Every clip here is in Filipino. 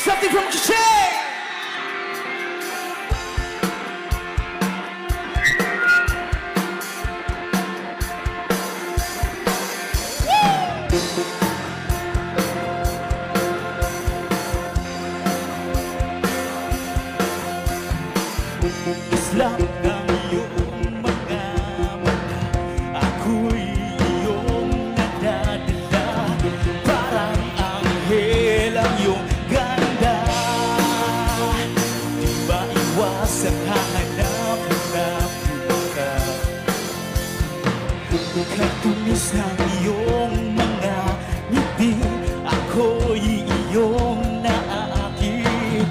Something from Chiche! Islam ng iyong mga mata, ako'y iyong nadadala. Parang anghel ang iyong ganda. Di ba iwasan hahanapin ka? Katumis ng iyong mga ngiti, ako'y iyong naaakit.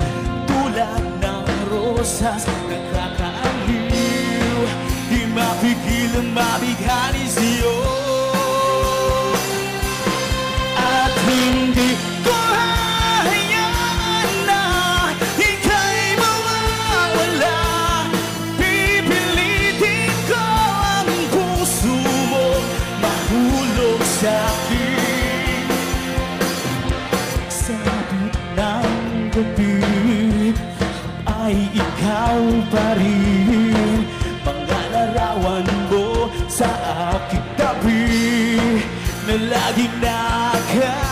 Tulad ng rosas nakakaaliw, di mapigil ang mabighani sa'yo. At hindi ko hahayaan na ika'y mawawala. Pipilitin ko ang puso mo mahulog sa'kin. Sa labit ng gabi ay ikaw pa rin. Mga larawan mo sa aking tabi na laging nakamasin.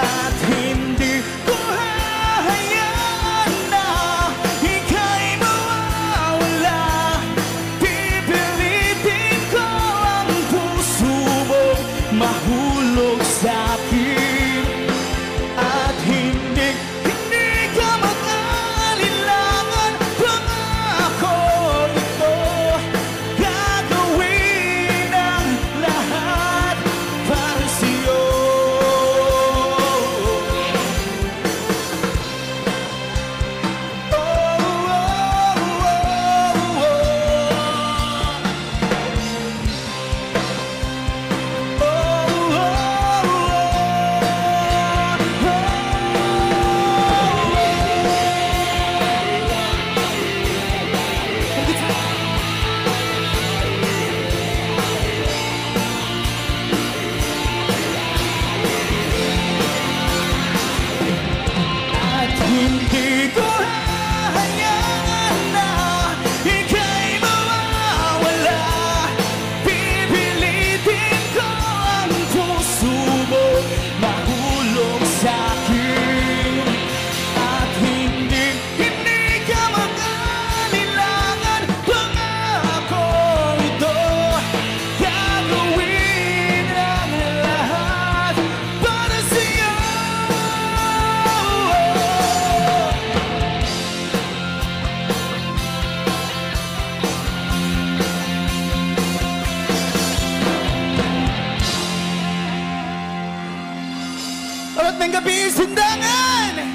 At hindi ko hahayaan na ika'y mawawala. Pipilitin ko ang puso mo mahulog sa'kin. At hindi ka mag-alilangan, pangako ito. Gagawin ang lahat para sa'yo. Hindi ko hahayaan na ika'y mawawala. Pipilitin ko ang puso mo mahulog sa'kin. At hindi ka mag-alilangan, pangako ito. Gagawin ang lahat para sa'yo. At ng gabi, sindangan!